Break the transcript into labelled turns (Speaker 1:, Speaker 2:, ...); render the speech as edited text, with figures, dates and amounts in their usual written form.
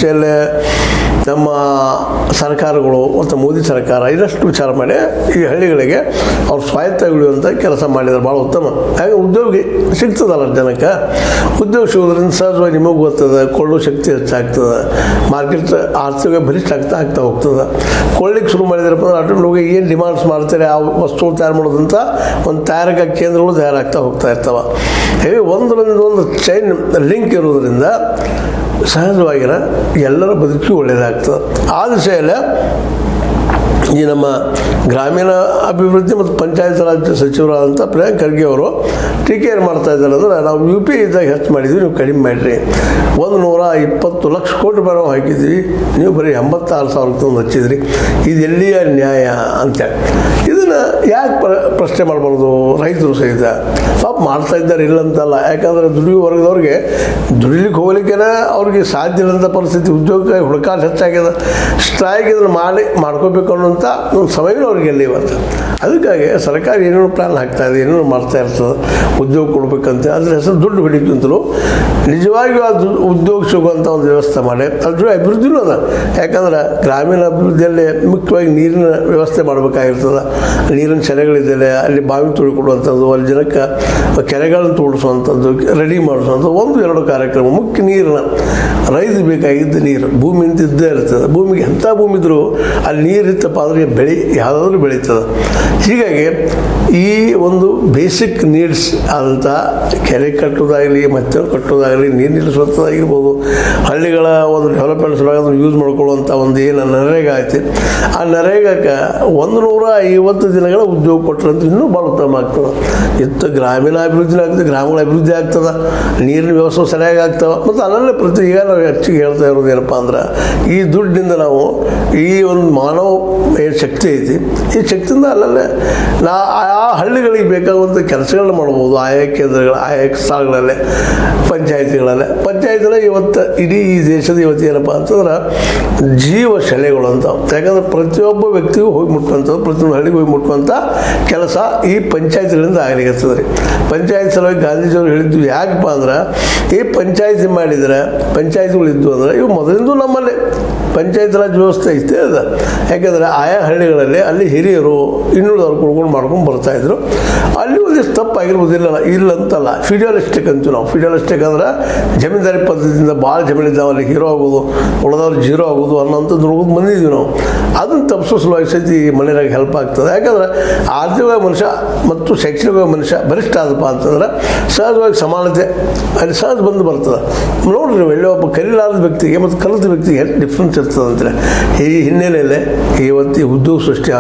Speaker 1: ದಿಶೆಯಲ್ಲೇ ನಮ್ಮ ಸರ್ಕಾರಗಳು ಮತ್ತು ಮೋದಿ ಸರ್ಕಾರ ಇನ್ನಷ್ಟು ವಿಚಾರ ಮಾಡಿ ಈ ಹಳ್ಳಿಗಳಿಗೆ ಅವ್ರು ಸ್ವಾಯತ್ತಗೊಳ್ಳುವಂಥ ಕೆಲಸ ಮಾಡಿದ್ದಾರೆ. ಭಾಳ ಉತ್ತಮ. ಹಾಗೆ ಉದ್ಯೋಗ ಸಿಗ್ತದಲ್ಲ ಜನಕ್ಕೆ. ಉದ್ಯೋಗ ಸಿಗೋದ್ರಿಂದ ಸಹಜವಾಗಿ ನಿಮಗೆ ಗೊತ್ತದ, ಕೊಳ್ಳೋ ಶಕ್ತಿ ಹೆಚ್ಚಾಗ್ತದೆ, ಮಾರ್ಕೆಟ್ ಆರ್ಥಿಕ ಬಲಿಷ್ಠ ಆಗ್ತಾ ಹೋಗ್ತದೆ. ಕೊಳ್ಳಿಕ್ಕೆ ಶುರು ಮಾಡಿದ್ರಪ್ಪ ಅಂದ್ರೆ ಆಟೋಮೆಟಿಕ್ ಏನು ಡಿಮಾಂಡ್ಸ್ ಮಾಡ್ತಾರೆ ಆ ವಸ್ತುಗಳು ತಯಾರು ಮಾಡೋದಂತ ಒಂದು ತಯಾರಿಕಾ ಕೇಂದ್ರಗಳು ತಯಾರಾಗ್ತಾ ಹೋಗ್ತಾ ಇರ್ತವೆ. ಹೇಗೆ ಒಂದರಿಂದ ಒಂದು ಚೈನ್ ಲಿಂಕ್ ಇರೋದ್ರಿಂದ ಸಹಜವಾಗಿನ ಎಲ್ಲರ ಬದುಕಿಗೂ ಒಳ್ಳೆಯದಾಗ್ತದೆ. ಆ ದಿಶೆಯಲ್ಲೇ ಈ ನಮ್ಮ ಗ್ರಾಮೀಣ ಅಭಿವೃದ್ಧಿ ಮತ್ತು ಪಂಚಾಯತ್ ರಾಜ್ ಸಚಿವರಾದಂಥ ಪ್ರಿಯಾಂಕ್ ಖರ್ಗೆ ಅವರು ಟೀಕೆ ಏನು ಮಾಡ್ತಾ ಇದ್ದಾರೆ ಅಂದರೆ, ನಾವು ಯು ಪಿ ಇದ್ದಾಗ ಹೆಚ್ಚು ಮಾಡಿದ್ವಿ, ನೀವು ಕಡಿಮೆ ಮಾಡಿರಿ. 120 ಲಕ್ಷ ಕೋಟಿ ರೂಪಾಯಿ ನಾವು ಹಾಕಿದ್ವಿ, ನೀವು ಬರೀ 86,000 ತಂದು ಹಚ್ಚಿದ್ರಿ. ಇದು ಎಲ್ಲಿಯ ನ್ಯಾಯ ಅಂತೇಳಿ ಇದನ್ನು ಯಾಕೆ ಪ್ರಶ್ನೆ ಮಾಡಬಾರ್ದು? ರೈತರು ಸಹಿತ ಪಾಪ ಮಾಡ್ತಾ ಇದ್ದಾರೆ, ಇಲ್ಲಂತಲ್ಲ. ಯಾಕಂದರೆ ದುಡಿಯೋ ವರ್ಗದವ್ರಿಗೆ ದುಡಿಲಿಕ್ಕೆ ಹೋಗ್ಲಿಕ್ಕೇನೆ ಅವ್ರಿಗೆ ಸಾಧ್ಯ ಇಲ್ಲಂಥ ಪರಿಸ್ಥಿತಿ, ಉದ್ಯೋಗ ಹುಡುಕಾಟ ಹೆಚ್ಚಾಗಿದೆ. ಸ್ಟ್ರೈಕ್ ಇದನ್ನು ಮಾಡ್ಕೋಬೇಕು ಅನ್ನೋಂಥ ಒಂದು ಸಮಯವೂ ಅವ್ರಿಗೆ ಎಲ್ಲಿ ಇವತ್ತು. ಅದಕ್ಕಾಗಿ ಸರ್ಕಾರ ಏನೇನು ಪ್ಲ್ಯಾನ್ ಹಾಕ್ತಾಯಿದೆ, ಏನೇನು ಮಾಡ್ತಾ ಇರ್ತದೆ ಉದ್ಯೋಗ ಕೊಡ್ಬೇಕಂತ. ಅದ್ರ ಹೆಸರು ದುಡ್ಡು ಹೊಡಿತಂತಲೂ ನಿಜವಾಗಿಯೂ ಅದು ಉದ್ಯೋಗ ಸಿಗುವಂಥ ಒಂದು ವ್ಯವಸ್ಥೆ ಮಾಡಿ ಅದ್ರ ಅಭಿವೃದ್ಧಿನೂ ಅದ. ಯಾಕಂದ್ರೆ ಗ್ರಾಮೀಣ ಅಭಿವೃದ್ಧಿಯಲ್ಲಿ ಮುಖ್ಯವಾಗಿ ನೀರಿನ ವ್ಯವಸ್ಥೆ ಮಾಡಬೇಕಾಗಿರ್ತದೆ. ನೀರಿನ ಸೆರೆಗಳಿದ್ದರೆ ಅಲ್ಲಿ ಬಾವಿ ತೊಳಿಕೊಡುವಂಥದ್ದು, ಅಲ್ಲಿ ಜನಕ್ಕೆ ಕೆರೆಗಳನ್ನು ತೋಡಿಸುವಂಥದ್ದು, ರೆಡಿ ಮಾಡಿಸುವಂಥದ್ದು 1-2 ಕಾರ್ಯಕ್ರಮ. ಮುಖ್ಯ ನೀರಿನ ರೈತರಿಗೆ ಬೇಕಾಗಿದ್ದ ನೀರು ಭೂಮಿಯಿಂದ ಇದ್ದೇ ಇರ್ತದೆ. ಭೂಮಿಗೆ ಎಂಥ ಭೂಮಿ ಇದ್ದರೂ ಅಲ್ಲಿ ನೀರಿತ್ತಪ್ಪ ಅಂದರೆ ಬೆಳೆ ಯಾವುದಾದ್ರೂ ಬೆಳೀತದೆ. ಹೀಗಾಗಿ ಈ ಒಂದು ಬೇಸಿಕ್ ನೀಡ್ಸ್ ಆದಂಥ ಕೆರೆ ಕಟ್ಟೋದಾಗಲಿ, ಮತ್ತೆ ಕಟ್ಟೋದಾಗಲಿ, ನೀರು ನಿಲ್ಲಿಸುವಂಥದ್ದಾಗಿರ್ಬೋದು, ಹಳ್ಳಿಗಳ ಒಂದು ಡೆವಲಪ್ಮೆಂಟ್ ಸಲುವಾಗಿ ಅದನ್ನು ಯೂಸ್ ಮಾಡ್ಕೊಳ್ಳುವಂಥ ಒಂದು ಏನು ನರೇಗಾ ಐತಿ, ಆ ನರೇಗಾಕ್ಕೆ 150 ದಿನಗಳ ಉದ್ಯೋಗ ಕೊಟ್ಟರಂತ ಇನ್ನೂ ಭಾಳ ಉತ್ತಮ ಆಗ್ತದೆ. ಇತ್ತು ಗ್ರಾಮೀಣ ಅಭಿವೃದ್ಧಿನೂ ಆಗ್ತದೆ, ಗ್ರಾಮಗಳ ಅಭಿವೃದ್ಧಿ ಆಗ್ತದೆ, ನೀರಿನ ವ್ಯವಸ್ಥೆ ಸರಿಯಾಗಿ ಆಗ್ತವೆ. ಮತ್ತು ಅಲ್ಲಲ್ಲೇ ಈಗ ನಾವು ಹೆಚ್ಚಿಗೆ ಹೇಳ್ತಾ ಇರೋದು ಏನಪ್ಪ ಅಂದ್ರೆ, ಈ ದುಡ್ಡಿನಿಂದ ನಾವು ಈ ಒಂದು ಮಾನವ ಏನು ಶಕ್ತಿ ಐತಿ, ಈ ಶಕ್ತಿಯಿಂದ ಅಲ್ಲಲ್ಲೇ ಆ ಹಳ್ಳಿಗಳಿಗೆ ಬೇಕಾಗುವಂಥ ಕೆಲಸಗಳನ್ನ ಮಾಡ್ಬೋದು. ಆಯಾ ಕೇಂದ್ರಗಳು, ಆಯಾ ಸ್ಥಳಗಳಲ್ಲೇ, ಪಂಚಾಯತಿಗಳಲ್ಲೇ ಇವತ್ತು ಇಡೀ ಈ ದೇಶದ ಇವತ್ತು ಏನಪ್ಪ ಅಂತಂದ್ರೆ ಜೀವ ಶೆಲೆಗಳು ಅಂತ. ಯಾಕಂದ್ರೆ ಪ್ರತಿಯೊಬ್ಬ ವ್ಯಕ್ತಿಗೂ ಹೋಗಿ ಮುಟ್ಟುವಂಥದ್ದು, ಪ್ರತಿಯೊಂದು ಹಳ್ಳಿಗೆ ಹೋಗಿ ಮುಟ್ಟುವಂಥ ಕೆಲಸ ಈ ಪಂಚಾಯತಿಗಳಿಂದ ಆಗಲಿಕ್ಕತ್ತದೆ ರೀ. ಪಂಚಾಯತ್ ಸಲುವಾಗಿ ಗಾಂಧೀಜಿಯವರು ಹೇಳಿದ್ವಿ ಯಾಕಪ್ಪ ಅಂದ್ರೆ, ಈ ಪಂಚಾಯತಿ ಮಾಡಿದರೆ ಪಂಚಾಯತಿಗಳಿದ್ದು ಅಂದರೆ ಇವು ಮೊದಲಿಂದ ನಮ್ಮಲ್ಲಿ ಪಂಚಾಯತ್ ರಾಜ್ ವ್ಯವಸ್ಥೆ ಐತೆ ಅದ. ಯಾಕೆಂದರೆ ಆಯಾ ಹಳ್ಳಿಗಳಲ್ಲಿ ಅಲ್ಲಿ ಹಿರಿಯರು ಇನ್ನುಳಿದವ್ರು ಮಾಡ್ಕೊಂಡು ಬರ್ತಾಯಿದ್ರು. ಅಲ್ಲಿ ಒಂದಿಷ್ಟು ತಪ್ಪಾಗಿರ್ಬೋದಿಲ್ಲ, ಇಲ್ಲಂತಲ್ಲ. ಫಿಡಿಯಲಿಸ್ಟಿಕ್ ಅಂತೀವಿ ನಾವು. ಫಿಡಿಯಲಿಸ್ಟಿಕ್ ಅಂದ್ರೆ ಜಮೀನ್ದಾರಿ ಪದ್ಧತಿಯಿಂದ ಭಾಳ ಜಮೀನಿದ್ದಾವೆ ಅಲ್ಲಿ ಹೀರೋ ಆಗೋದು, ಉಳಿದವ್ರು ಜೀರೋ ಆಗೋದು ಅನ್ನೋಂಥದ್ದು ನೋಡೋದು ಬಂದಿದ್ವಿ ನಾವು. ಅದನ್ನು ತಪ್ಪಿಸೋ ಸಲುವಾಗಿ ಸಹಿತ ಈ ಮನೆಯಾಗ ಹೆಲ್ಪ್ ಆಗ್ತದೆ. ಯಾಕಂದ್ರೆ ಆರ್ಥಿಕವಾಗಿ ಮನುಷ್ಯ ಮತ್ತು ಶೈಕ್ಷಣಿಕವಾಗಿ ಮನುಷ್ಯ ಬಲಿಷ್ಠ ಆದಪ್ಪ ಅಂತಂದ್ರೆ ಸಹಜವಾಗಿ ಸಮಾನತೆ ಅಲ್ಲಿ ಸಹಜ ಬಂದು ಬರ್ತದೆ. ನೋಡ್ರಿ ಒಳ್ಳೆ ಒಬ್ಬ ಕಲಿಲಾರದ ವ್ಯಕ್ತಿಗೆ ಮತ್ತು ಕಲಿತ ವ್ಯಕ್ತಿಗೆ ಡಿಫ್ರೆನ್ಸ್ ಇರ್ತದೆ ಅಂತೇಳಿ ಈ ಹಿನ್ನೆಲೆಯಲ್ಲೇ ಇವತ್ತು ಉದ್ಯೋಗ ಸೃಷ್ಟಿ